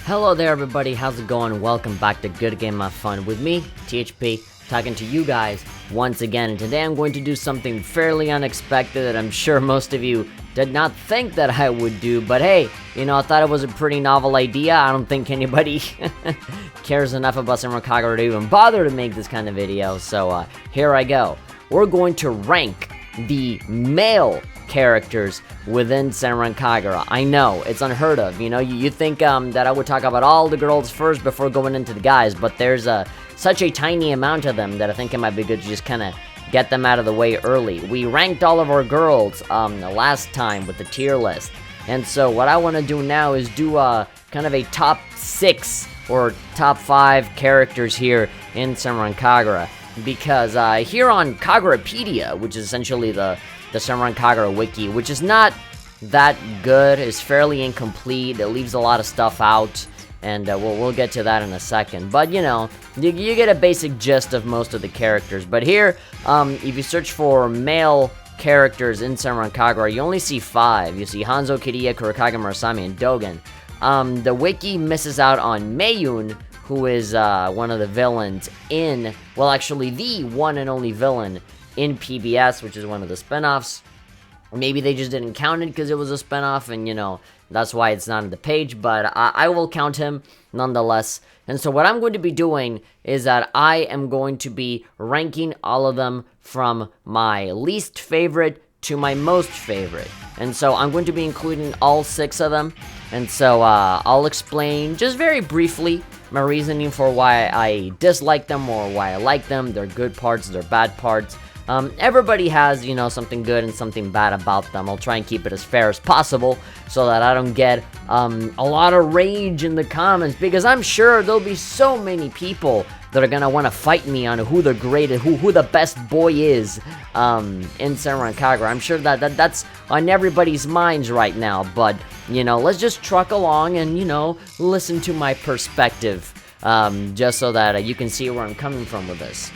Hello there everybody, how's it going? Welcome back to Good Game of Fun with me, THP, talking to you guys once again. And today I'm going to do something fairly unexpected that I'm sure most of you did not think that I would do. But hey, I thought it was a pretty novel idea. I don't think anybody cares enough about Senran Kagura to even bother to make this kind of video. So here I go. We're going to rank the male characters within Senran Kagura. I know, it's unheard of, you think that I would talk about all the girls first before going into the guys, but there's such a tiny amount of them that I think it might be good to just kind of get them out of the way early. We ranked all of our girls the last time with the tier list, and so what I want to do now is do kind of a top 6 or top 5 characters here in Senran Kagura, because here on Kagurapedia, which is essentially the Senran Kagura wiki, which is not that good, is fairly incomplete, it leaves a lot of stuff out, and we'll get to that in a second, but you get a basic gist of most of the characters. But here, if you search for male characters in Senran Kagura, you only see 5. You see Hanzo, Kiriya, Kurakage, Asami, and Dogon. The wiki misses out on Mayun, who is one of the villains in, well, actually the one and only villain in PBS, which is one of the spinoffs. Maybe they just didn't count it because it was a spinoff, and that's why it's not on the page, but I will count him nonetheless. And so what I'm going to be doing is that I am going to be ranking all of them from my least favorite to my most favorite. And so I'm going to be including all 6 of them, and so I'll explain just very briefly my reasoning for why I dislike them or why I like them, their good parts, their bad parts. Everybody has, something good and something bad about them. I'll try and keep it as fair as possible so that I don't get a lot of rage in the comments, because I'm sure there'll be so many people that are gonna want to fight me on who the greatest, who the best boy is in Senran Kagura. I'm sure that's on everybody's minds right now, but let's just truck along and listen to my perspective, just so that you can see where I'm coming from with this.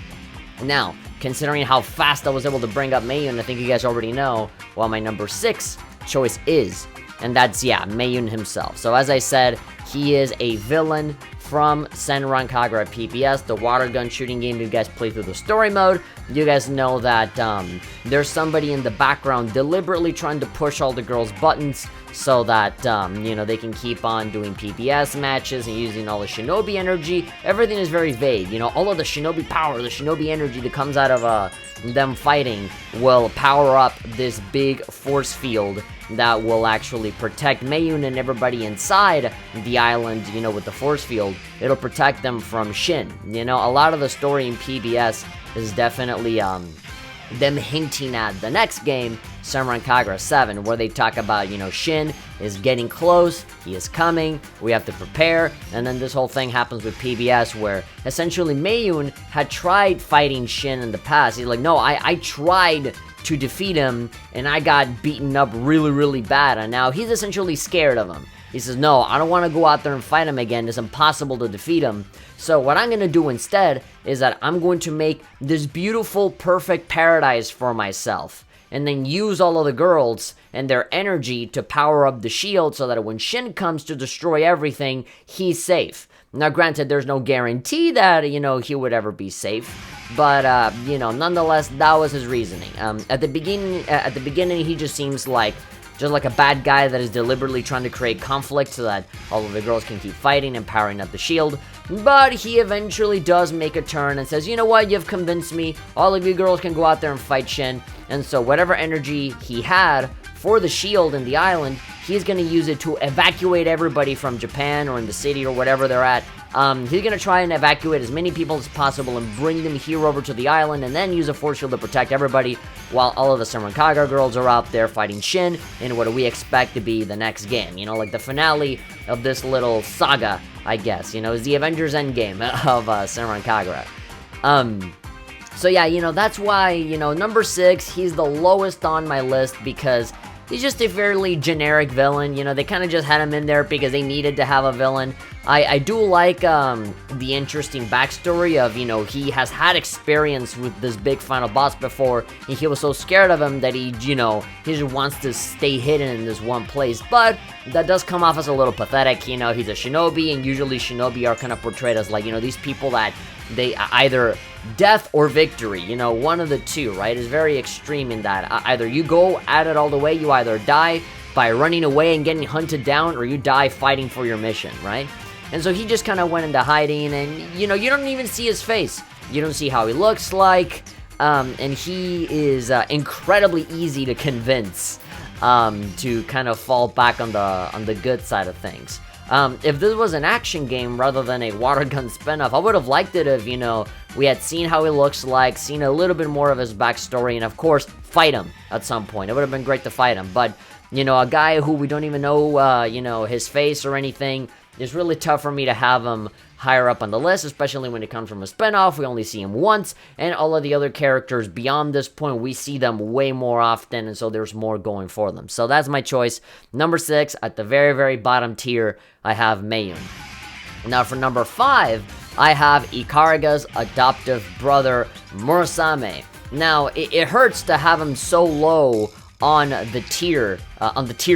Now, considering how fast I was able to bring up Mayun, I think you guys already know what my number 6 choice is. And that's, Mayun himself. So as I said, he is a villain from Senran Kagura PBS, the water gun shooting game. You guys play through the story mode, you guys know that there's somebody in the background deliberately trying to push all the girls' buttons so that, they can keep on doing PBS matches and using all the shinobi energy. Everything is very vague, all of the shinobi power, the shinobi energy that comes out of them fighting will power up this big force field that will actually protect Mayun and everybody inside the island, with the force field. It'll protect them from Shin. A lot of the story in PBS is definitely them hinting at the next game, Senran Kagura 7, where they talk about, Shin is getting close, he is coming, we have to prepare, and then this whole thing happens with PBS where essentially Mayun had tried fighting Shin in the past. He's like, no, I tried to defeat him, and I got beaten up really, really bad, and now he's essentially scared of him. He says, no, I don't want to go out there and fight him again, it's impossible to defeat him. So what I'm going to do instead is that I'm going to make this beautiful, perfect paradise for myself, and then use all of the girls and their energy to power up the shield so that when Shin comes to destroy everything, he's safe. Now granted, there's no guarantee that, he would ever be safe, but, nonetheless, that was his reasoning. At the beginning, he just seems like a bad guy that is deliberately trying to create conflict so that all of the girls can keep fighting and powering up the shield. But he eventually does make a turn and says, you know what, you've convinced me, all of you girls can go out there and fight Shin. And so whatever energy he had for the shield in the island, he's going to use it to evacuate everybody from Japan or in the city or whatever they're at. He's going to try and evacuate as many people as possible and bring them here over to the island, and then use a force field to protect everybody while all of the Senran Kagura girls are out there fighting Shin in what we expect to be the next game. Like the finale of this little saga, I guess. Is the Avengers Endgame of Senran Kagura. So yeah, that's why, number 6, he's the lowest on my list because he's just a fairly generic villain. You know, they kind of just had him in there because they needed to have a villain. I do like the interesting backstory of, you know, he has had experience with this big final boss before, and he was so scared of him that he, you know, he just wants to stay hidden in this one place. But that does come off as a little pathetic. You know, he's a shinobi, and usually shinobi are kind of portrayed as, like, you know, these people that they either death or victory, you know, one of the two, right? It's very extreme in that either you go at it all the way, you either die by running away and getting hunted down, or you die fighting for your mission, right? And so he just kind of went into hiding, and, you know, you don't even see his face. You don't see how he looks like, and he is incredibly easy to convince to kind of fall back on the good side of things. If this was an action game rather than a water gun spinoff, I would have liked it if, you know, we had seen how he looks like, seen a little bit more of his backstory, and of course, fight him at some point. It would have been great to fight him, but, you know, a guy who we don't even know, you know, his face or anything, it's really tough for me to have him higher up on the list, especially when it comes from a spinoff. We only see him once, and all of the other characters beyond this point, we see them way more often, and so there's more going for them. So that's my choice. Number 6, at the very, very bottom tier, I have Mayun. Now for number 5, I have Ikaraga's adoptive brother, Murasame. Now, it hurts to have him so low on the tier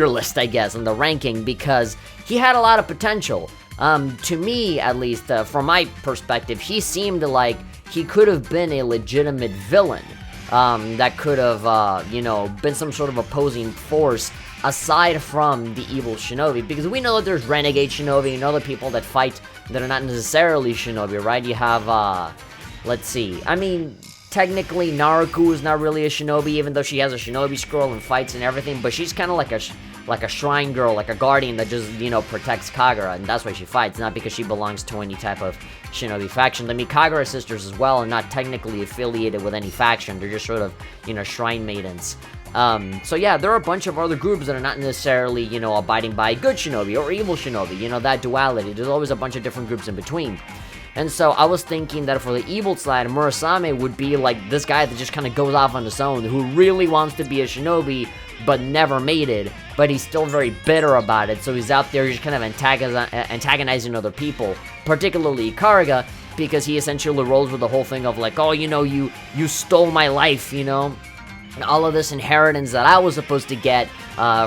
list, I guess, on the ranking, because he had a lot of potential. To me, at least, from my perspective, he seemed like he could have been a legitimate villain. That could have, you know, been some sort of opposing force aside from the evil shinobi, because we know that there's renegade shinobi and other people that fight that are not necessarily shinobi, right? You have, let's see, I mean, technically Naruko is not really a shinobi, even though she has a shinobi scroll and fights and everything, but she's kind of like a shrine girl, like a guardian that just, you know, protects Kagura, and that's why she fights, not because she belongs to any type of shinobi faction. The Kagura sisters as well are not technically affiliated with any faction, they're just sort of, you know, shrine maidens. So yeah, there are a bunch of other groups that are not necessarily, you know, abiding by good shinobi or evil shinobi, you know, that duality. There's always a bunch of different groups in between. And so I was thinking that for the evil side, Murasame would be like this guy that just kind of goes off on his own, who really wants to be a shinobi, but never made it, but he's still very bitter about it, so he's out there just kind of antagonizing other people, particularly Ikaraga, because he essentially rolls with the whole thing of like, oh, you know, you stole my life, you know, and all of this inheritance that I was supposed to get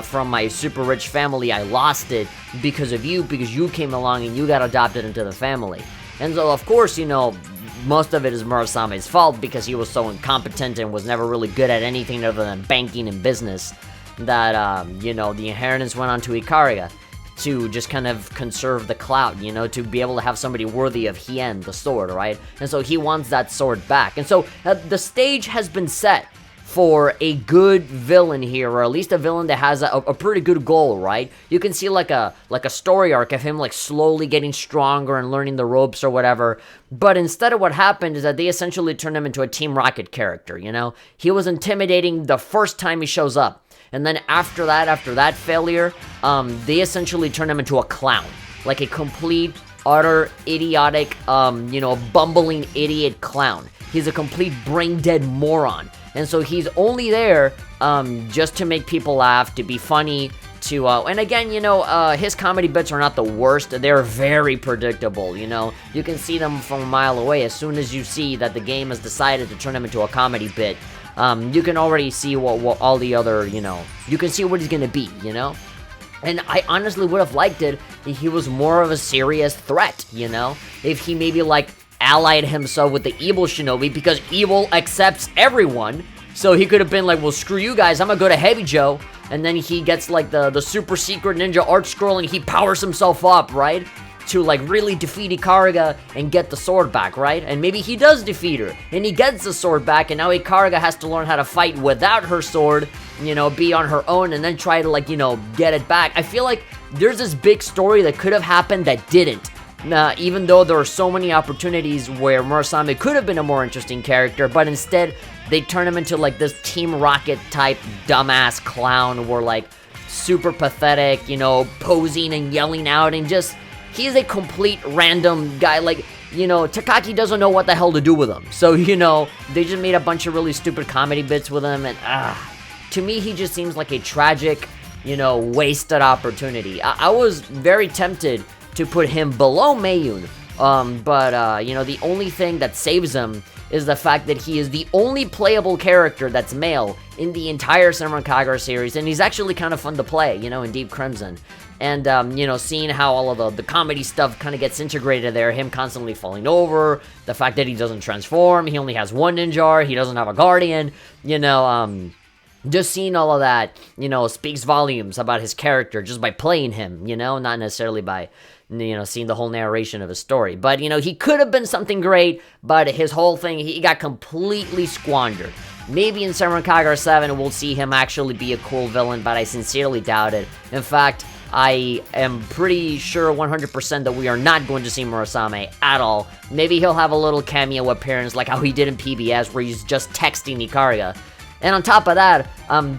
from my super rich family, I lost it because of you, because you came along and you got adopted into the family. And so, of course, you know, most of it is Murasame's fault because he was so incompetent and was never really good at anything other than banking and business that, you know, the inheritance went on to Ikaraga to just kind of conserve the clout, you know, to be able to have somebody worthy of Hien, the sword, right? And so he wants that sword back. And so the stage has been set for a good villain here, or at least a villain that has a pretty good goal, right? You can see like a story arc of him like slowly getting stronger and learning the ropes or whatever. But instead of what happened is that they essentially turned him into a Team Rocket character, you know? He was intimidating the first time he shows up. And then after that failure, they essentially turned him into a clown. Like a complete, utter, idiotic, you know, bumbling idiot clown. He's a complete brain-dead moron. And so he's only there just to make people laugh, to be funny, to, and again, you know, his comedy bits are not the worst. They're very predictable, you know. You can see them from a mile away. As soon as you see that the game has decided to turn him into a comedy bit, you can already see what all the other, you know, you can see what he's gonna be, you know. And I honestly would have liked it if he was more of a serious threat, you know. If he maybe, like, allied himself with the evil shinobi, because evil accepts everyone. So he could have been like, well, screw you guys, I'm gonna go to Heavy Joe. And then he gets like the super secret ninja art scroll and he powers himself up, right? To like really defeat Ikaraga and get the sword back, right? And maybe he does defeat her and he gets the sword back, and now Ikaraga has to learn how to fight without her sword, you know, be on her own and then try to, like, you know, get it back. I feel like there's this big story that could have happened that didn't. Even though there are so many opportunities where Murasame could have been a more interesting character, but instead they turn him into like this Team Rocket type dumbass clown, where like super pathetic, you know, posing and yelling out, and just, he's a complete random guy. Like, you know, Takaki doesn't know what the hell to do with him. So, you know, they just made a bunch of really stupid comedy bits with him, and to me, he just seems like a tragic, wasted opportunity. I was very tempted to put him below Mayun, but the only thing that saves him is the fact that he is the only playable character that's male in the entire Senran Kagura series, and he's actually kind of fun to play, in Deep Crimson. And, seeing how all of the comedy stuff kind of gets integrated there, him constantly falling over, the fact that he doesn't transform, he only has one ninja, he doesn't have a guardian, just seeing all of that, speaks volumes about his character just by playing him, not necessarily by, seeing the whole narration of his story. But, he could have been something great, but his whole thing, he got completely squandered. Maybe in Senran Kagura 7 we'll see him actually be a cool villain, but I sincerely doubt it. In fact, I am pretty sure 100% that we are not going to see Murasame at all. Maybe he'll have a little cameo appearance like how he did in PBS where he's just texting Ikaruga. And on top of that,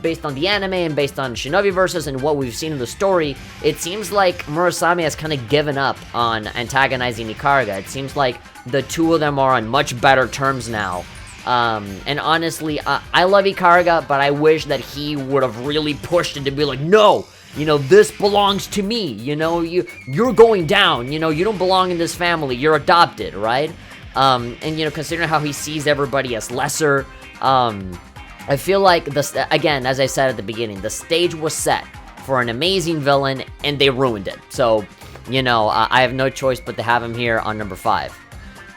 based on the anime and based on Shinobi Versus and what we've seen in the story, it seems like Murasame has kind of given up on antagonizing Ikaruga. It seems like the two of them are on much better terms now. And honestly, I love Ikaruga, but I wish that he would have really pushed it to be like, no! This belongs to me, you're going down, you don't belong in this family, you're adopted, right? And, considering how he sees everybody as lesser, I feel like, again, as I said at the beginning, the stage was set for an amazing villain, and they ruined it. So, I have no choice but to have him here on number 5.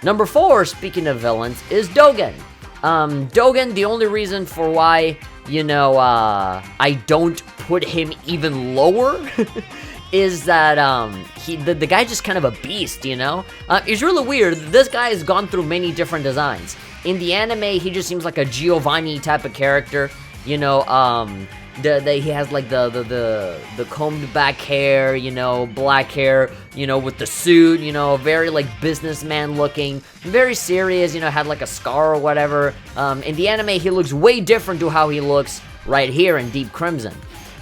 Number 4, speaking of villains, is Dogon. Dogon, the only reason for why, I don't put him even lower is that, the guy just kind of a beast, It's really weird. This guy has gone through many different designs. In the anime, he just seems like a Giovanni type of character, he has like the combed back hair, black hair, with the suit, very like businessman looking, very serious, had like a scar or whatever. In the anime, he looks way different to how he looks right here in Deep Crimson.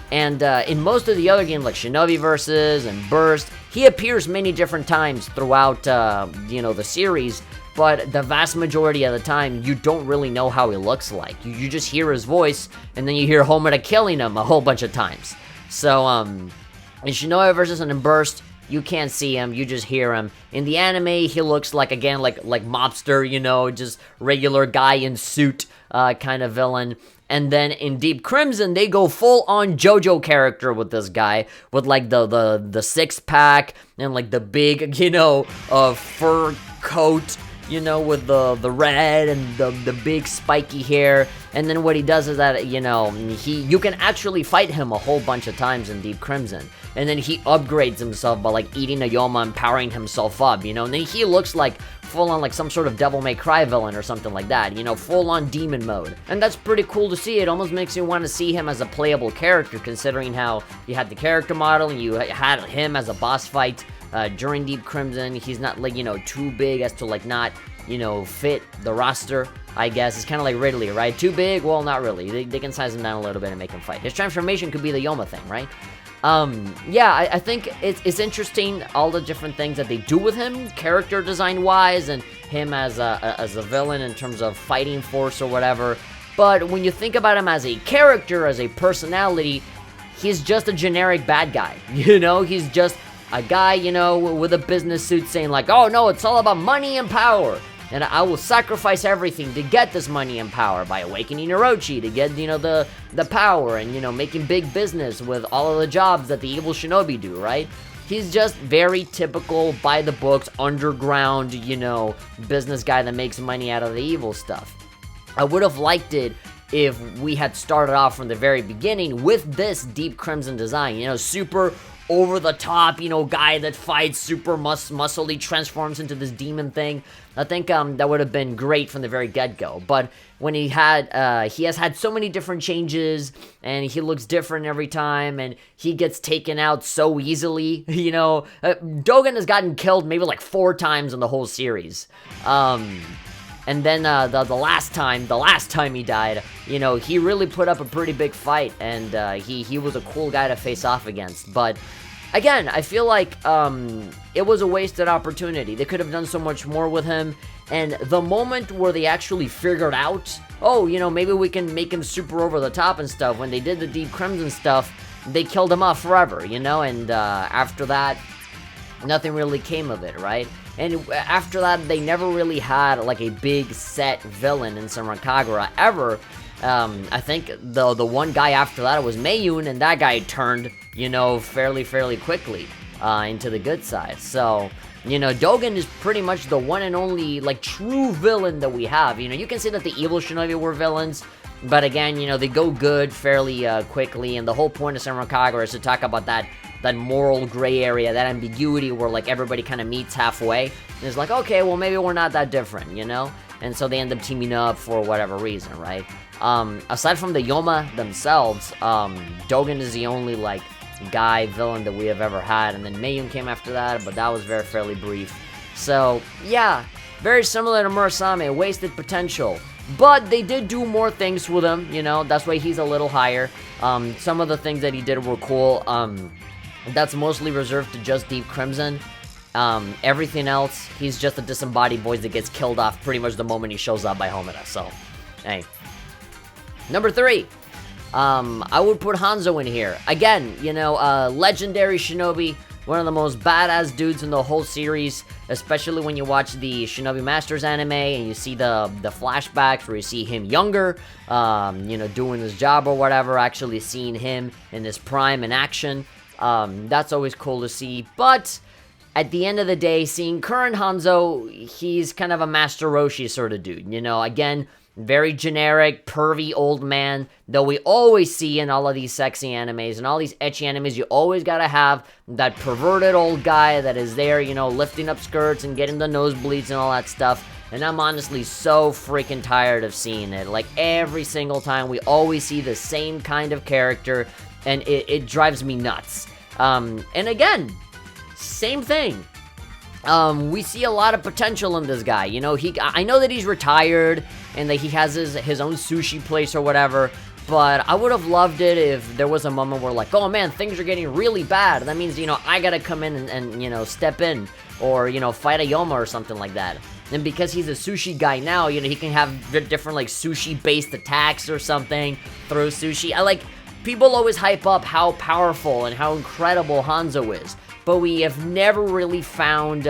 And in most of the other games like Shinobi Versus and Burst, he appears many different times throughout, the series. But the vast majority of the time, you don't really know how he looks like. You just hear his voice, and then you hear Homura killing him a whole bunch of times. So, in Shinobi Versus and in Burst, you can't see him, you just hear him. In the anime, he looks like, again, like mobster, just regular guy in suit kind of villain. And then in Deep Crimson, they go full-on JoJo character with this guy, with like the six-pack and like the big, fur coat, with the red and the big spiky hair. And then what he does is that, you can actually fight him a whole bunch of times in Deep Crimson. And then he upgrades himself by like eating a Yoma and powering himself up, and then he looks like full-on like some sort of Devil May Cry villain or something like that, full-on demon mode. And that's pretty cool to see. It almost makes you want to see him as a playable character, considering how you had the character model and you had him as a boss fight during Deep Crimson. He's not like, too big as to like not, fit the roster, I guess. It's kind of like Ridley, right? Too big? Well, not really. They can size him down a little bit and make him fight. His transformation could be the Yoma thing, right? I think it's interesting, all the different things that they do with him, character design wise, and him as a villain in terms of fighting force or whatever. But when you think about him as a character, as a personality, he's just a generic bad guy, he's just a guy, with a business suit saying like, oh no, it's all about money and power, and I will sacrifice everything to get this money and power by awakening Orochi to get, the power and, making big business with all of the jobs that the evil shinobi do, right? He's just very typical, by the books, underground, business guy that makes money out of the evil stuff. I would have liked it if we had started off from the very beginning with this Deep Crimson design, super over the top, guy that fights super muscly, transforms into this demon thing. I think that would have been great from the very get-go. But when he has had so many different changes, and he looks different every time, and he gets taken out so easily, Dogon has gotten killed maybe like 4 times in the whole series. And then the last time he died, he really put up a pretty big fight, and he was a cool guy to face off against. But again, I feel like it was a wasted opportunity. They could have done so much more with him, And the moment where they actually figured out, oh, you know, maybe we can make him super over the top and stuff, when they did the Deep Crimson stuff, they killed him off forever, you know, and after that, nothing really came of it, right? And after that, they never really had, like, a big set villain in Senran Kagura ever. I think the one guy after that was Mayun, and that guy turned, you know, fairly quickly into the good side. So, you know, Dogon is pretty much the one and only, like, true villain that we have. You know, you can say that the evil shinobi were villains, but again, you know, they go good fairly quickly, and the whole point of Senran Kagura is to talk about that moral gray area, that ambiguity where, like, everybody kind of meets halfway, and it's like, okay, well, maybe we're not that different, you know? And so they end up teaming up for whatever reason, right? Aside from the Yoma themselves, Dogon is the only, like, guy villain that we have ever had, and then Mayun came after that, but that was fairly brief. So, yeah, very similar to Murasame, wasted potential. But they did do more things with him, you know, that's why he's a little higher. Some of the things that he did were cool. That's mostly reserved to just Deep Crimson. Everything else, he's just a disembodied voice that gets killed off pretty much the moment he shows up by Homura, so, hey. Number 3, I would put Hanzo in here. Again, you know, legendary shinobi, one of the most badass dudes in the whole series, especially when you watch the Shinobi Masters anime and you see the flashbacks where you see him younger, you know, doing his job or whatever, actually seeing him in his prime in action. That's always cool to see, but at the end of the day, seeing current Hanzo, he's kind of a Master Roshi sort of dude, you know, again, very generic, pervy old man, though we always see in all of these sexy animes and all these ecchi animes, you always gotta have that perverted old guy that is there, you know, lifting up skirts and getting the nosebleeds and all that stuff, and I'm honestly so freaking tired of seeing it. Like, every single time, we always see the same kind of character, and it drives me nuts. And again, same thing. We see a lot of potential in this guy, you know, I know that he's retired, and that he has his own sushi place or whatever, but I would have loved it if there was a moment where, like, oh man, things are getting really bad, that means, you know, I gotta come in and you know, step in, or, you know, fight a Yoma or something like that. And because he's a sushi guy now, you know, he can have different, like, sushi-based attacks or something, throw sushi. People always hype up how powerful and how incredible Hanzo is, but we have never really found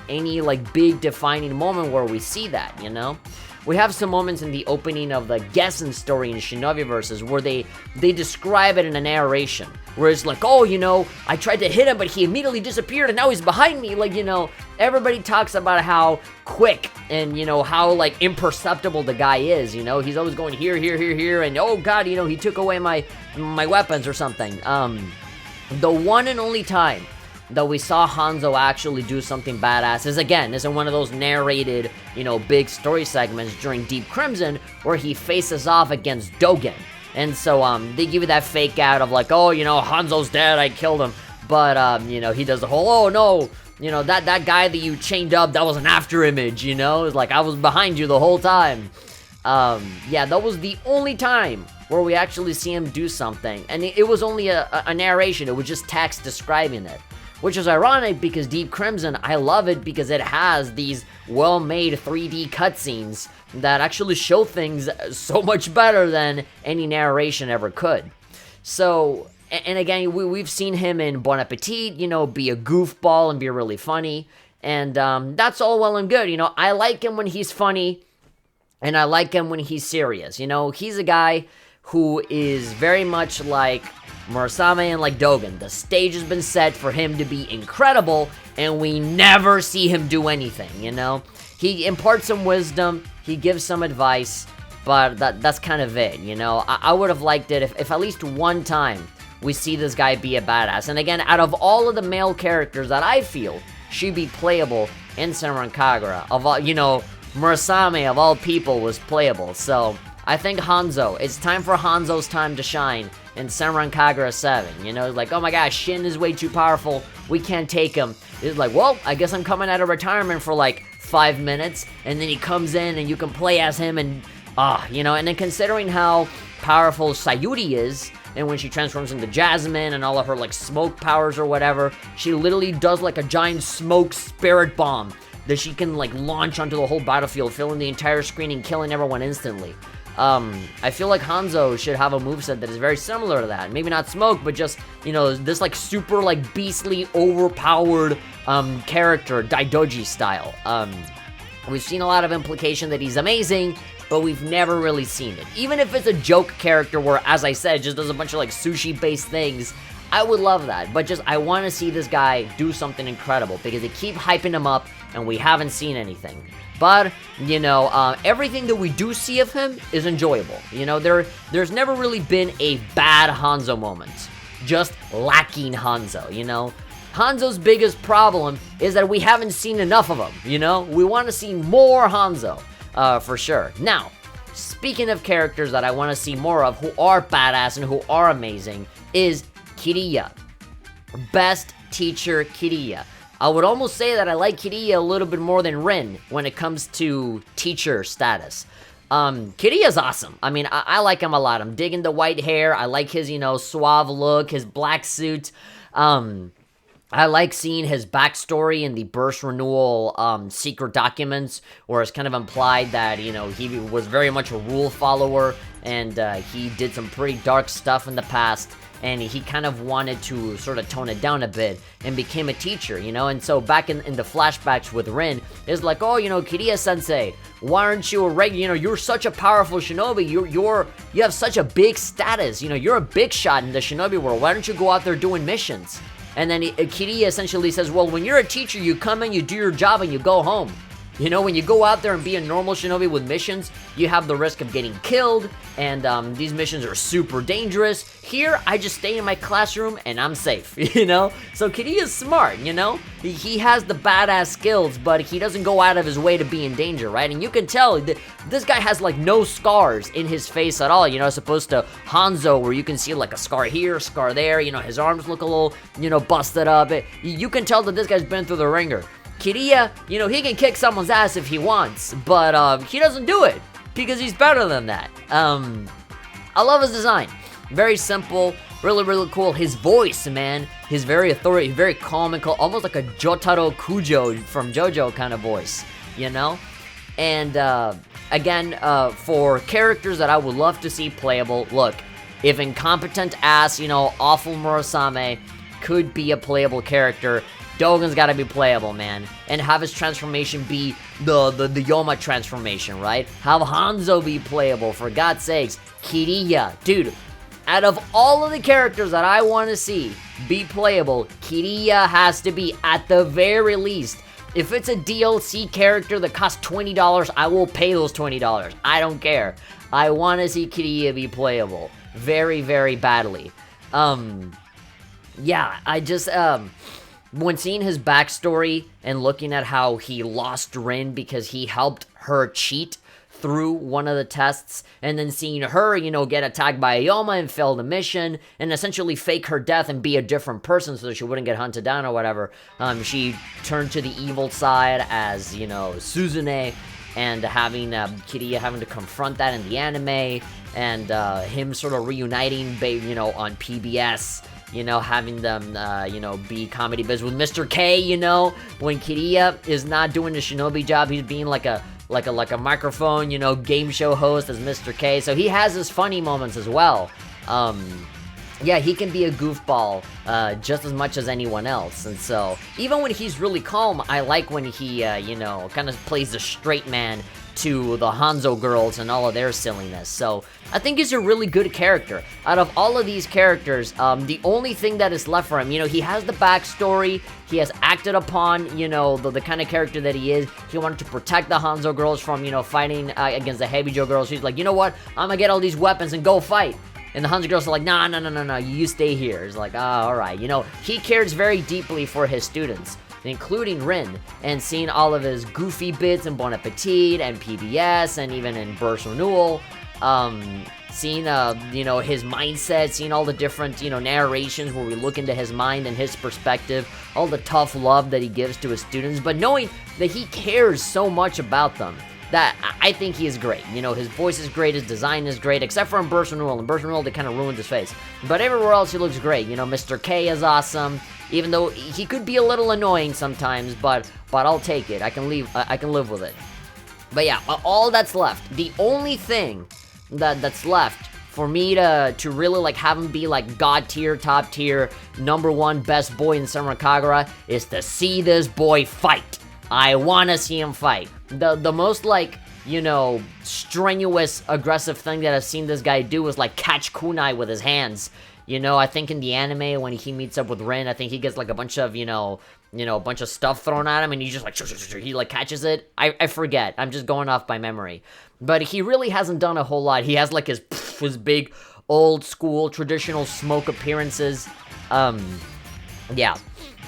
any, like, big defining moment where we see that, you know? We have some moments in the opening of the Gessen story in Shinobi Versus where they describe it in a narration, where it's like, oh, you know, I tried to hit him, but he immediately disappeared, and now he's behind me. Like, you know, everybody talks about how quick and, you know, how, like, imperceptible the guy is, you know? He's always going here, and, oh, God, you know, he took away my weapons or something. The one and only time that we saw Hanzo actually do something badass is in one of those narrated, you know, big story segments during Deep Crimson where he faces off against Dogon. And so, they give you that fake out of like, oh, you know, Hanzo's dead, I killed him. But, you know, he does the whole, oh, no, you know, that guy that you chained up, that was an after image, you know? It's like, I was behind you the whole time. Yeah, that was the only time where we actually see him do something. And it was only a narration, it was just text describing it. Which is ironic because Deep Crimson, I love it because it has these well-made 3D cutscenes that actually show things so much better than any narration ever could. So, and again, we've seen him in Bon Appetit, you know, be a goofball and be really funny. And that's all well and good, you know. I like him when he's funny, and I like him when he's serious. You know, he's a guy who is very much like Murasame and like Dogon. The stage has been set for him to be incredible, and we never see him do anything, you know? He imparts some wisdom, he gives some advice, but that's kind of it, you know? I would have liked it if at least one time we see this guy be a badass. And again, out of all of the male characters that I feel should be playable in Senran Kagura, of all, you know, Murasame of all people was playable, so I think Hanzo, it's time for Hanzo's time to shine in Senran Kagura 7, you know, like, oh my gosh, Shin is way too powerful, we can't take him. It's like, well, I guess I'm coming out of retirement for like 5 minutes, and then he comes in and you can play as him, and, you know, and then considering how powerful Sayuri is, and when she transforms into Jasmine and all of her, like, smoke powers or whatever, she literally does, like, a giant smoke spirit bomb that she can, like, launch onto the whole battlefield, filling the entire screen and killing everyone instantly. I feel like Hanzo should have a moveset that is very similar to that. Maybe not smoke, but just, you know, this, like, super, like, beastly, overpowered, character, Daidoji style. We've seen a lot of implication that he's amazing, but we've never really seen it. Even if it's a joke character where, as I said, just does a bunch of, like, sushi-based things, I would love that. But just, I want to see this guy do something incredible, because they keep hyping him up, and we haven't seen anything. But, you know, everything that we do see of him is enjoyable. You know, there's never really been a bad Hanzo moment. Just lacking Hanzo, you know? Hanzo's biggest problem is that we haven't seen enough of him, you know? We want to see more Hanzo, for sure. Now, speaking of characters that I want to see more of who are badass and who are amazing, is Kiriya. Best teacher Kiriya. I would almost say that I like Kiriya a little bit more than Rin when it comes to teacher status. Kiriya's awesome. I mean, I like him a lot. I'm digging the white hair. I like his, you know, suave look, his black suit. I like seeing his backstory in the Burst Renewal secret documents, where it's kind of implied that, you know, he was very much a rule follower, and he did some pretty dark stuff in the past, and he kind of wanted to sort of tone it down a bit, and became a teacher, you know? And so back in the flashbacks with Rin, it's like, oh, you know, Kiriya-sensei, why aren't you a regular, you know, you're such a powerful shinobi, you have such a big status, you know, you're a big shot in the shinobi world, why don't you go out there doing missions? And then Kiriya essentially says, well, when you're a teacher, you come in, you do your job, and you go home. You know, when you go out there and be a normal shinobi with missions, you have the risk of getting killed, and these missions are super dangerous. Here, I just stay in my classroom, and I'm safe, you know? So Kiriya's smart, you know? He has the badass skills, but he doesn't go out of his way to be in danger, right? And you can tell, this guy has, like, no scars in his face at all, you know, as opposed to Hanzo, where you can see, like, a scar here, a scar there, you know, his arms look a little, you know, busted up. You can tell that this guy's been through the ringer. Kiriya, you know, he can kick someone's ass if he wants, but he doesn't do it, because he's better than that. I love his design. Very simple, really, really cool. His voice, man, his very authoritative, very calm and cool, almost like a Jotaro Kujo from JoJo kind of voice, you know? And, again, for characters that I would love to see playable, look, if incompetent ass, you know, awful Murasame could be a playable character, Dogon's gotta be playable, man. And have his transformation be the Yoma transformation, right? Have Hanzo be playable, for God's sakes. Kiriya, dude, out of all of the characters that I want to see be playable, Kiriya has to be at the very least. If it's a DLC character that costs $20, I will pay those $20. I don't care. I want to see Kiriya be playable. Very, very badly. Yeah, I just, when seeing his backstory and looking at how he lost Rin because he helped her cheat through one of the tests, and then seeing her, you know, get attacked by a Yoma and fail the mission, and essentially fake her death and be a different person so that she wouldn't get hunted down or whatever. She turned to the evil side as, you know, Suzune, and having Kiriya having to confront that in the anime, and him sort of reuniting, you know, on PBS. You know, having them, you know, be comedy biz with Mr. K, you know, when Kiriya is not doing the shinobi job, he's being like a microphone, you know, game show host as Mr. K, so he has his funny moments as well. Yeah, he can be a goofball, just as much as anyone else, and so, even when he's really calm, I like when he, you know, kind of plays the straight man to the Hanzo girls and all of their silliness. So I think he's a really good character. Out of all of these characters, the only thing that is left for him, you know, he has the backstory, he has acted upon, you know, the kind of character that he is. He wanted to protect the Hanzo girls from, you know, fighting against the Heibijo girls. He's like, you know what, I'm gonna get all these weapons and go fight. And the Hanzo girls are like, nah, no, you stay here. It's like, alright, you know, he cares very deeply for his students, including Rin, and seeing all of his goofy bits in Bon Appetit and PBS and even in Burst Renewal, seeing, you know, his mindset, seeing all the different, you know, narrations where we look into his mind and his perspective, all the tough love that he gives to his students, but knowing that he cares so much about them, that I think he is great. You know, his voice is great, his design is great, except for in Burst Renewal. In Burst Renewal, they kind of ruined his face. But everywhere else, he looks great. You know, Mr. K is awesome. even though he could be a little annoying sometimes, but I'll take it. I can live with it. But yeah, all that's left, the only thing that's left for me to really like have him be like god tier, top tier, number one best boy in Senran Kagura is to see this boy fight. I want to see him fight. The most like, you know, strenuous, aggressive thing that I've seen this guy do is like catch kunai with his hands. You know, I think in the anime when he meets up with Rin, I think he gets like a bunch of, a bunch of stuff thrown at him, and he's just like, he like catches it. I forget. I'm just going off by memory. But he really hasn't done a whole lot. He has like his big, old school, traditional smoke appearances. Yeah.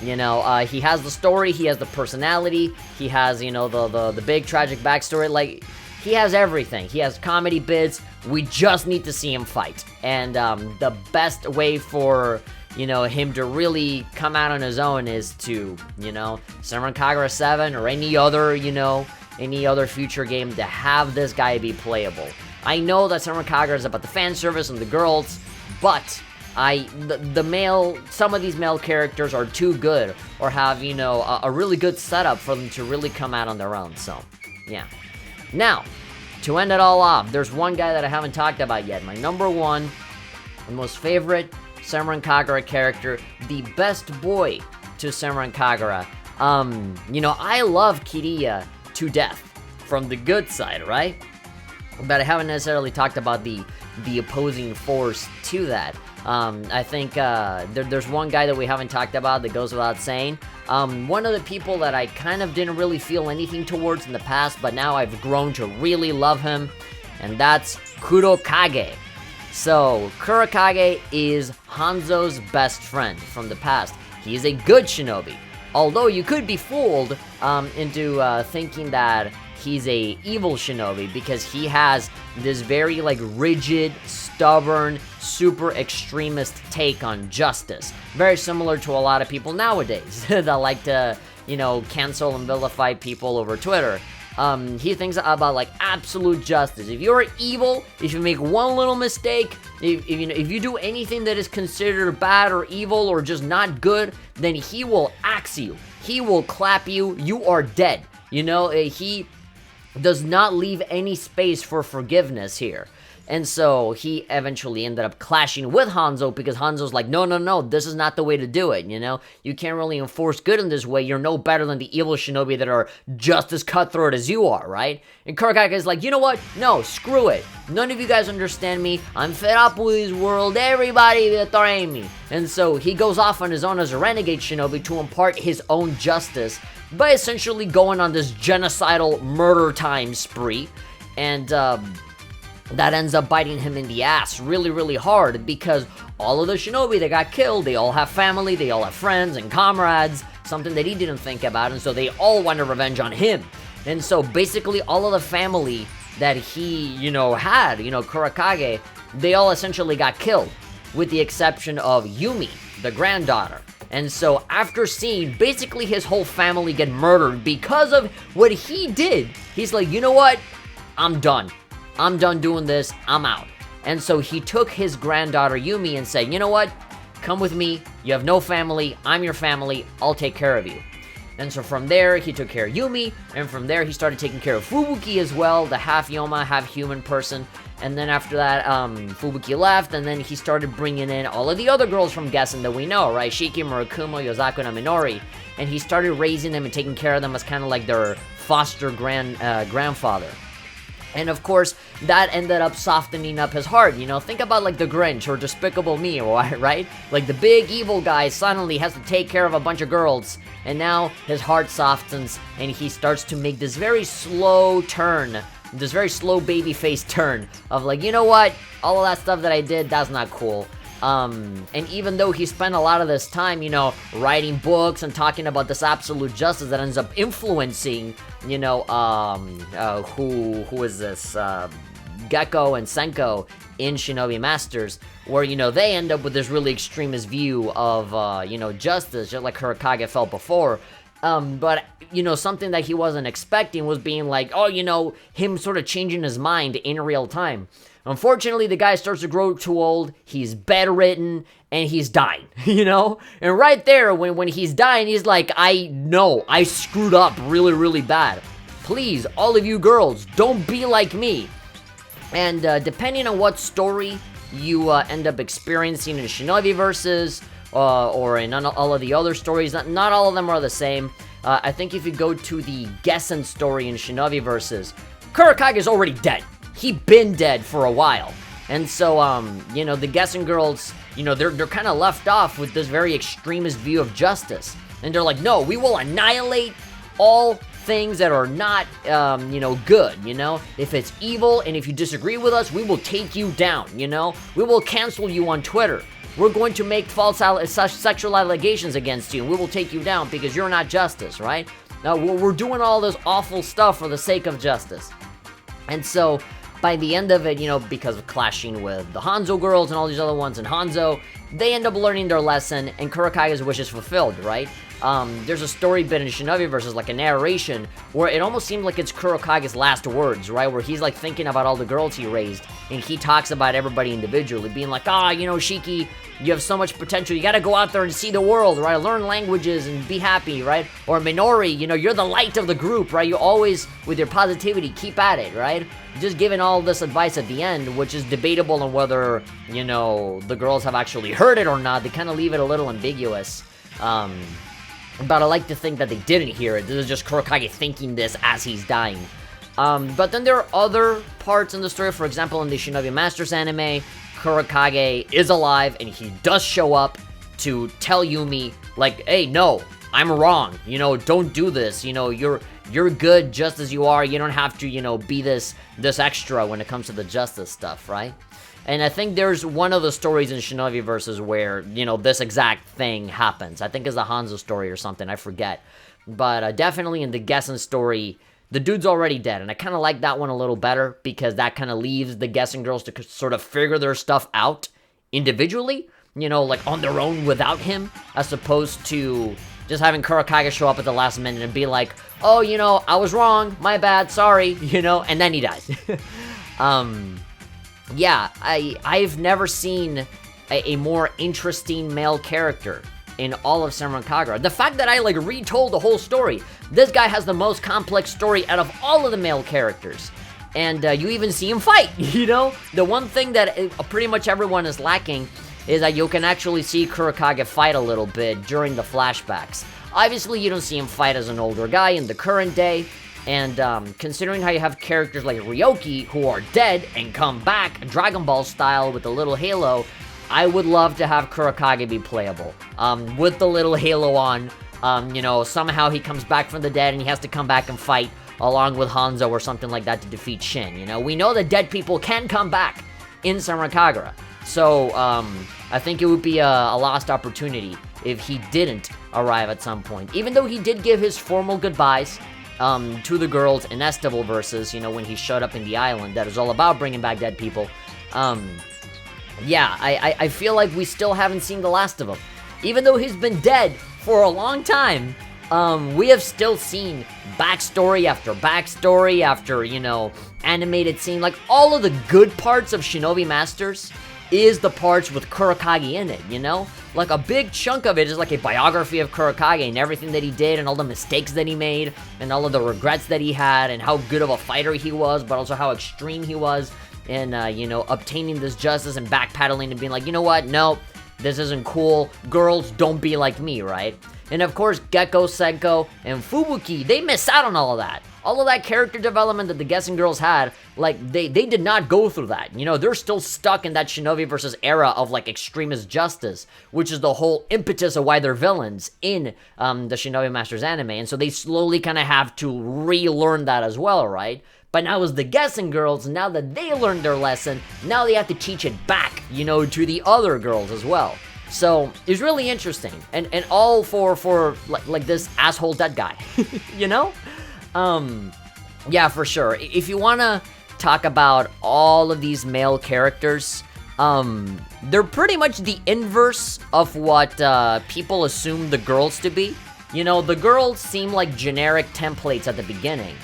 You know, he has the story, he has the personality, he has, you know, the big tragic backstory. Like, he has everything. He has comedy bits. We just need to see him fight. And the best way for, you know, him to really come out on his own is to, you know, Senran Kagura 7 or any other future game to have this guy be playable. I know that Senran Kagura is about the fan service and the girls, but some of these male characters are too good or have, you know, a really good setup for them to really come out on their own. So, yeah. Now, to end it all off, there's one guy that I haven't talked about yet. My number one, and most favorite Senran Kagura character, the best boy to Senran Kagura. You know, I love Kiriya to death from the good side, right? But I haven't necessarily talked about the opposing force to that. I think there's one guy that we haven't talked about that goes without saying. One of the people that I kind of didn't really feel anything towards in the past, but now I've grown to really love him, and that's Kudo Kaigay. So, Kudo Kaigay is Hanzo's best friend from the past. He is a good shinobi, although you could be fooled into thinking that he's a evil shinobi because he has this very like rigid, stubborn, super extremist take on justice. Very similar to a lot of people nowadays that like to, you know, cancel and vilify people over Twitter. He thinks about like absolute justice. If you're evil, if you make one little mistake, if you do anything that is considered bad or evil or just not good, then he will axe you. He will clap you. You are dead. You know, he does not leave any space for forgiveness here. And so he eventually ended up clashing with Hanzo because Hanzo's like, no, this is not the way to do it, you know? You can't really enforce good in this way. You're no better than the evil shinobi that are just as cutthroat as you are, right? And Kudo Kaigay is like, you know what? No, screw it. None of you guys understand me. I'm fed up with this world. Everybody betraying me. And so he goes off on his own as a renegade shinobi to impart his own justice by essentially going on this genocidal murder time spree. And, that ends up biting him in the ass really, really hard because all of the shinobi that got killed, they all have family, they all have friends and comrades, something that he didn't think about, and so they all wanted revenge on him. And so basically all of the family that he, you know, had, you know, Kudo Kaigay, they all essentially got killed, with the exception of Yumi, the granddaughter. And so after seeing basically his whole family get murdered because of what he did, he's like, you know what? I'm done. I'm done doing this, I'm out. And so he took his granddaughter Yumi and said, you know what, come with me, you have no family, I'm your family, I'll take care of you. And so from there, he took care of Yumi, and from there he started taking care of Fubuki as well, the half Yoma, half human person. And then after that, Fubuki left, and then he started bringing in all of the other girls from Gessen that we know, right? Shiki, Murakumo, Yozaku, and Minori. And he started raising them and taking care of them as kind of like their foster grandfather. And of course, that ended up softening up his heart, you know? Think about like the Grinch or Despicable Me, right? Like the big evil guy suddenly has to take care of a bunch of girls, and now his heart softens, and he starts to make this very slow turn, this very slow baby face turn of like, you know what? All of that stuff that I did, that's not cool. And even though he spent a lot of this time, you know, writing books and talking about this absolute justice that ends up influencing, you know, who is this, Gecko and Senko in Shinobi Masters, where, you know, they end up with this really extremist view of, you know, justice, just like Kudo Kaigay felt before. But, something that he wasn't expecting was being like, him sort of changing his mind in real time. Unfortunately, the guy starts to grow too old, he's bedridden, and he's dying, And right there, when he's dying, he's like, I know, I screwed up really, really bad. Please, all of you girls, don't be like me. And depending on what story you end up experiencing in Shinobi Versus, or in all of the other stories, not all of them are the same. I think if you go to the Gessen story in Shinobi Versus, Kurakage's already dead. He been dead for a while. And so, the Gessen girls, they're kind of left off with this very extremist view of justice. And they're like, no, we will annihilate all things that are not, good, If it's evil and if you disagree with us, we will take you down, We will cancel you on Twitter. We're going to make false sexual allegations against you, and we will take you down because you're not justice, right? Now, we're doing all this awful stuff for the sake of justice. And so, by the end of it, because of clashing with the Hanzo girls and all these other ones in Hanzo, they end up learning their lesson, and Kurakage's wish is fulfilled, right? There's a story bit in Shinobi Versus, like a narration, where it almost seems like it's Kurakage's last words, right? Where he's, like, thinking about all the girls he raised, and he talks about everybody individually, being like, Shiki, you have so much potential, you gotta go out there and see the world, right? Learn languages and be happy, right? Or Minori, you're the light of the group, right? You always, with your positivity, keep at it, right? Just giving all this advice at the end, which is debatable on whether, the girls have actually heard it or not. They kind of leave it a little ambiguous. But I like to think that they didn't hear it. This is just Kurakage thinking this as he's dying. But then there are other parts in the story. For example, in the Shinobi Masters anime, Kurakage is alive and he does show up to tell Yumi, like, hey, no, I'm wrong. Don't do this. You're good just as you are. You don't have to, be this extra when it comes to the justice stuff, right? And I think there's one of the stories in Shinobi Versus where, this exact thing happens. I think it's a Hanzo story or something, I forget. But definitely in the Gessen story, the dude's already dead. And I kind of like that one a little better because that kind of leaves the Gessen girls to sort of figure their stuff out individually, like on their own without him, as opposed to just having Kurakage show up at the last minute and be like, oh, I was wrong, my bad, sorry, and then he dies. Yeah, I've never seen a more interesting male character in all of Senran Kagura. The fact that I, retold the whole story. This guy has the most complex story out of all of the male characters. And you even see him fight, The one thing that pretty much everyone is lacking is that you can actually see Kurakage fight a little bit during the flashbacks. Obviously, you don't see him fight as an older guy in the current day. And considering how you have characters like Ryoki who are dead and come back Dragon Ball style with the little halo, I would love to have Kurakage be playable. With the little halo on, somehow he comes back from the dead and he has to come back and fight along with Hanzo or something like that to defeat Shin. We know that dead people can come back in Senran Kagura. So, I think it would be a lost opportunity if he didn't arrive at some point. Even though he did give his formal goodbyes to the girls in Estival Versus, when he showed up in the island that is all about bringing back dead people. Yeah, I feel like we still haven't seen the last of him. Even though he's been dead for a long time, we have still seen backstory after, animated scene. Like, all of the good parts of Shinobi Masters is the parts with Kurakage in it, Like, a big chunk of it is like a biography of Kurakage and everything that he did and all the mistakes that he made and all of the regrets that he had and how good of a fighter he was, but also how extreme he was in, obtaining this justice and backpedaling and being like, you know what, no, this isn't cool, girls, don't be like me, right? And of course, Gekko, Senko, and Fubuki, they miss out on all of that. All of that character development that the Gessen girls had, they did not go through that. They're still stuck in that Shinobi Versus era of, extremist justice, which is the whole impetus of why they're villains in the Shinobi Masters anime. And so they slowly kind of have to relearn that as well, right? But now as the Gessen girls, now that they learned their lesson, now they have to teach it back, to the other girls as well. So, it's really interesting. And all for this asshole dead guy, Yeah, for sure. If you want to talk about all of these male characters, they're pretty much the inverse of what people assume the girls to be. You know, the girls seem like generic templates at the beginning,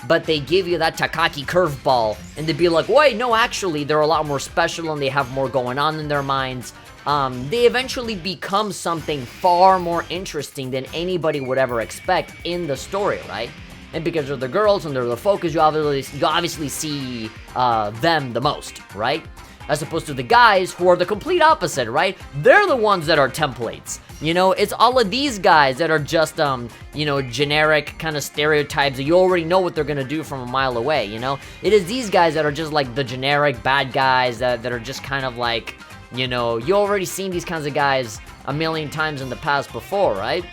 but they give you that Takaki curveball, and they'd be like, wait, no, actually, they're a lot more special, and they have more going on in their minds. They eventually become something far more interesting than anybody would ever expect in the story, right? And because they're the girls and they're the focus, you obviously see them the most, right? As opposed to the guys who are the complete opposite, right? They're the ones that are templates. You know, it's all of these guys that are just, you know, generic kind of stereotypes that you already know what they're gonna do from a mile away, you know? It is these guys that are just like the generic bad guys that are just kind of like, you know, you already seen these kinds of guys a million times in the past before, right?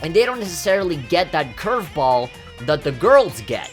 And they don't necessarily get that curveball that the girls get.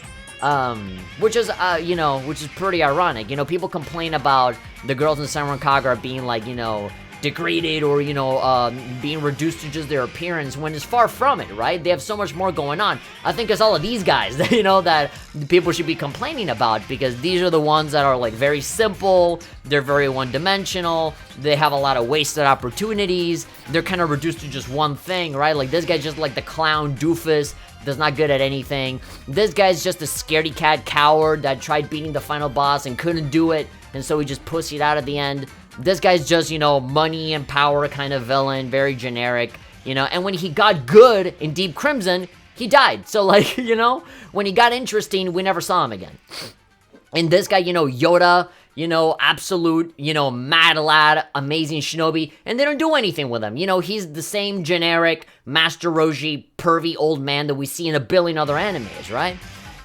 Which is, you know, which is pretty ironic. You know, people complain about the girls in Senran Kagura being like, you know, degraded or, you know, being reduced to just their appearance when it's far from it, right? They have so much more going on. I think it's all of these guys that, you know, that people should be complaining about, because these are the ones that are like very simple, they're very one-dimensional, they have a lot of wasted opportunities, they're kind of reduced to just one thing, right? Like this guy's just like the clown doofus that's not good at anything. This guy's just a scaredy cat coward that tried beating the final boss and couldn't do it, and so he just pussied out at the end. This guy's just, you know, money and power kind of villain, very generic, you know, and when he got good in Deep Crimson, he died. So, like, you know, when he got interesting, we never saw him again. And this guy, you know, Yoda, you know, absolute, you know, mad lad, amazing shinobi, and they don't do anything with him. You know, he's the same generic Master Roshi, pervy old man that we see in a billion other animes, right?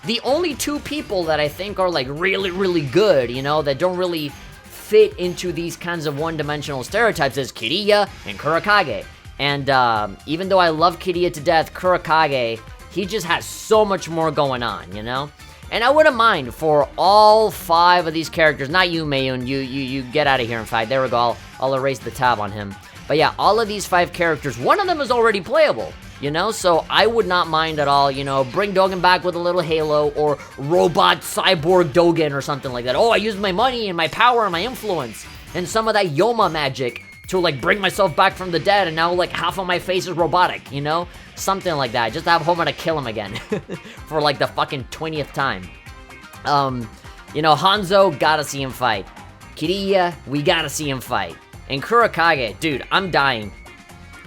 The only two people that I think are, like, really, really good, you know, that don't really fit into these kinds of one-dimensional stereotypes is Kiriya and Kurakage. And even though I love Kiriya to death, Kurakage, he just has so much more going on, you know? And I wouldn't mind for all 5 of these characters, not you, Mayun, you get out of here, in fact, there we go, I'll erase the tab on him. But yeah, all of these 5 characters, one of them is already playable, you know? So I would not mind at all, you know, bring Dogon back with a little halo, or robot cyborg Dogon or something like that. Oh, I used my money and my power and my influence, and some of that Yoma magic to, like, bring myself back from the dead, and now, like, half of my face is robotic, you know? Something like that, just to have Homer to kill him again, for, like, the fucking 20th time. You know, Hanzo, gotta see him fight. Kiriya, we gotta see him fight. And Kurakage, dude, I'm dying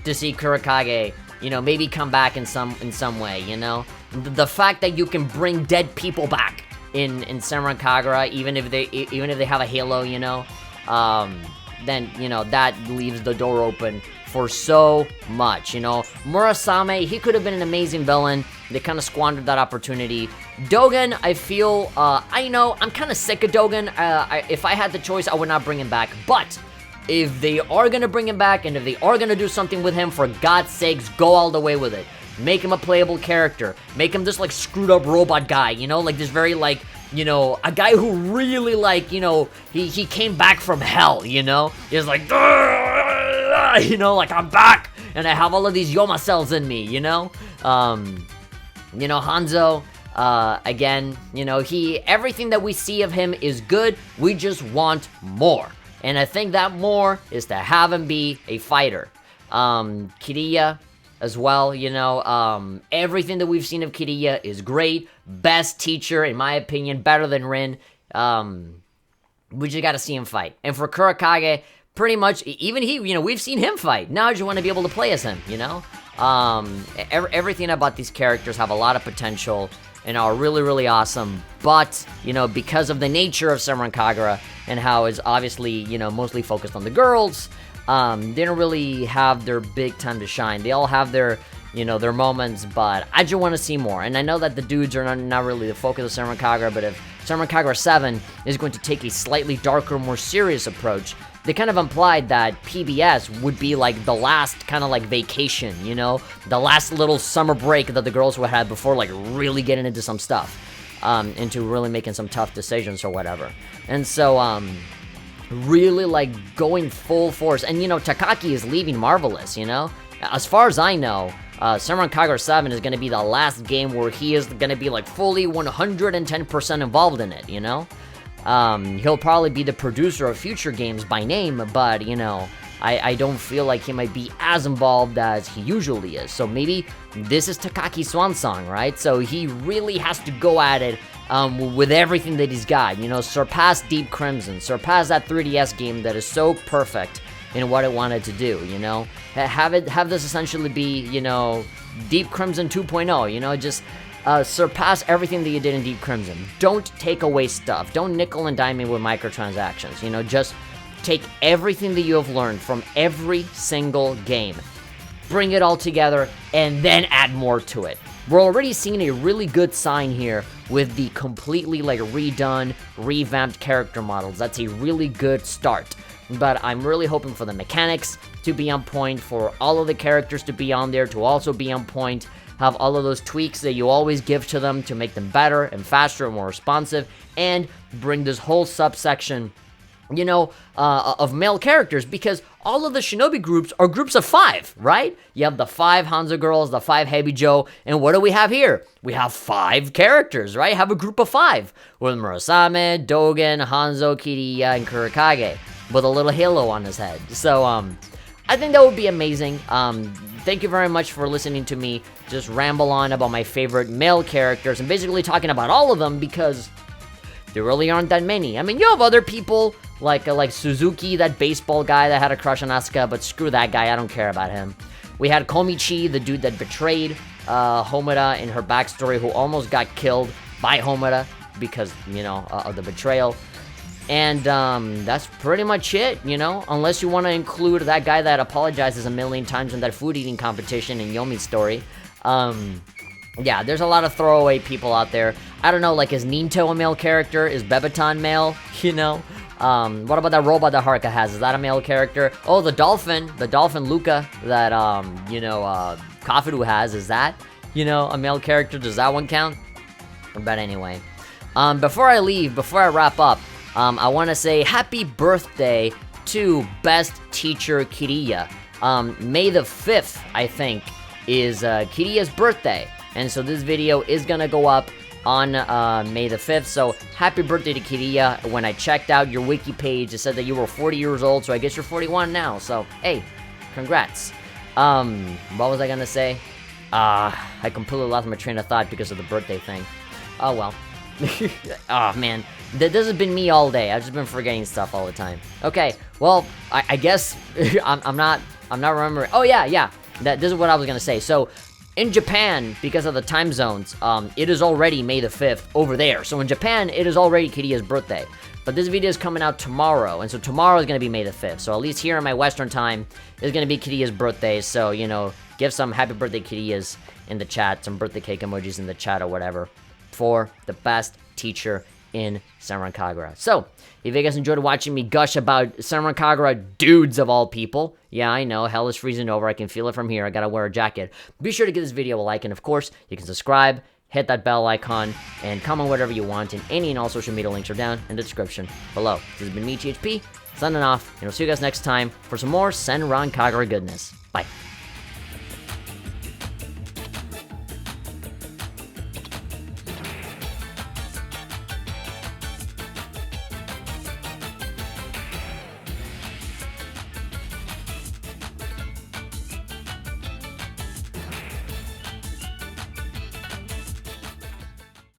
to see Kurakage, you know, maybe come back in some way, you know? The fact that you can bring dead people back in Senran Kagura, even if they have a halo, you know, then, you know, that leaves the door open for so much, you know. Murasame, he could have been an amazing villain. They kind of squandered that opportunity. Dogon, I feel, I know, I'm kind of sick of Dogon. If I had the choice, I would not bring him back. But if they are going to bring him back, and if they are going to do something with him, for God's sakes, go all the way with it. Make him a playable character. Make him this, like, screwed up robot guy, you know? Like, this very, like, you know, a guy who really, like, you know, he came back from hell, you know? He's like, you know, like, I'm back, and I have all of these Yoma cells in me, you know? You know, Hanzo, again, you know, everything that we see of him is good, we just want more. And I think that more is to have him be a fighter. Kiriya, as well, you know, everything that we've seen of Kiriya is great. Best teacher, in my opinion, better than Rin. We just gotta see him fight. And for Kurakage, pretty much, even he, you know, we've seen him fight. Now I just want to be able to play as him, you know? Everything about these characters have a lot of potential and are really, really awesome. But, you know, because of the nature of Senran Kagura and how it's obviously, you know, mostly focused on the girls, they don't really have their big time to shine. They all have their, you know, their moments, but I just want to see more. And I know that the dudes are not really the focus of Senran Kagura, but if Senran Kagura 7 is going to take a slightly darker, more serious approach, they kind of implied that PBS would be like the last kind of like vacation, you know? The last little summer break that the girls would have before like really getting into some stuff. Into really making some tough decisions or whatever. And so, really like going full force. And you know, Takaki is leaving Marvelous, you know? As far as I know, Senran Kagura 7 is going to be the last game where he is going to be like fully 110% involved in it, you know? He'll probably be the producer of future games by name, but, you know, I don't feel like he might be as involved as he usually is. So maybe this is Takaki's swan song, right? So he really has to go at it with everything that he's got, you know, surpass Deep Crimson, surpass that 3DS game that is so perfect in what it wanted to do, you know? Have this essentially be, you know, Deep Crimson 2.0, you know, just surpass everything that you did in Deep Crimson. Don't take away stuff. Don't nickel and dime me with microtransactions, you know, just take everything that you have learned from every single game, bring it all together, and then add more to it. We're already seeing a really good sign here with the completely, like, redone, revamped character models. That's a really good start. But I'm really hoping for the mechanics to be on point, for all of the characters to be on there, to also be on point, have all of those tweaks that you always give to them to make them better and faster and more responsive, and bring this whole subsection, you know, of male characters, because all of the shinobi groups are groups of 5, right? You have the 5 Hanzo girls, the 5 Hebijo, and what do we have here? We have 5 characters, right? Have a group of 5, with Murasame, Dogon, Hanzo, Kiriya, and Kudo Kaigay, with a little halo on his head. So, I think that would be amazing. Thank you very much for listening to me just ramble on about my favorite male characters, and basically talking about all of them, because there really aren't that many. I mean, you have other people, like Suzuki, that baseball guy that had a crush on Asuka, but screw that guy, I don't care about him. We had Komichi, the dude that betrayed Homura in her backstory, who almost got killed by Homura because, you know, of the betrayal. And that's pretty much it, you know, unless you want to include that guy that apologizes a million times in that food eating competition in Yomi's story. Yeah, there's a lot of throwaway people out there. I don't know, like, is Ninto a male character? Is Bebaton male? You know? What about that robot that Haruka has? Is that a male character? Oh, the dolphin Luca that, you know, Kafuru has. Is that, you know, a male character? Does that one count? But anyway, before I leave, before I wrap up, I want to say happy birthday to Best Teacher Kiriya. May the 5th, I think, is Kiriya's birthday. And so this video is gonna go up on May the 5th. So happy birthday to Kiriya. When I checked out your wiki page, it said that you were 40 years old, so I guess you're 41 now. So, hey, congrats. What was I gonna say? I completely lost my train of thought because of the birthday thing. Oh, well. Oh, man. This has been me all day. I've just been forgetting stuff all the time. Okay, well, I guess I'm not remembering. Oh, yeah. This is what I was gonna say. So, in Japan, because of the time zones, it is already May the 5th over there. So in Japan, it is already Kiriya's birthday. But this video is coming out tomorrow, and so tomorrow is going to be May the 5th. So at least here in my Western time, is going to be Kiriya's birthday. So, you know, give some happy birthday Kiriyas in the chat, some birthday cake emojis in the chat or whatever, for the best teacher in Senran Kagura. So, if you guys enjoyed watching me gush about Senran Kagura dudes of all people, yeah, I know, hell is freezing over, I can feel it from here, I gotta wear a jacket. Be sure to give this video a like, and of course, you can subscribe, hit that bell icon, and comment whatever you want, and any and all social media links are down in the description below. This has been me, THP, signing off, and I'll see you guys next time for some more Senran Kagura goodness. Bye.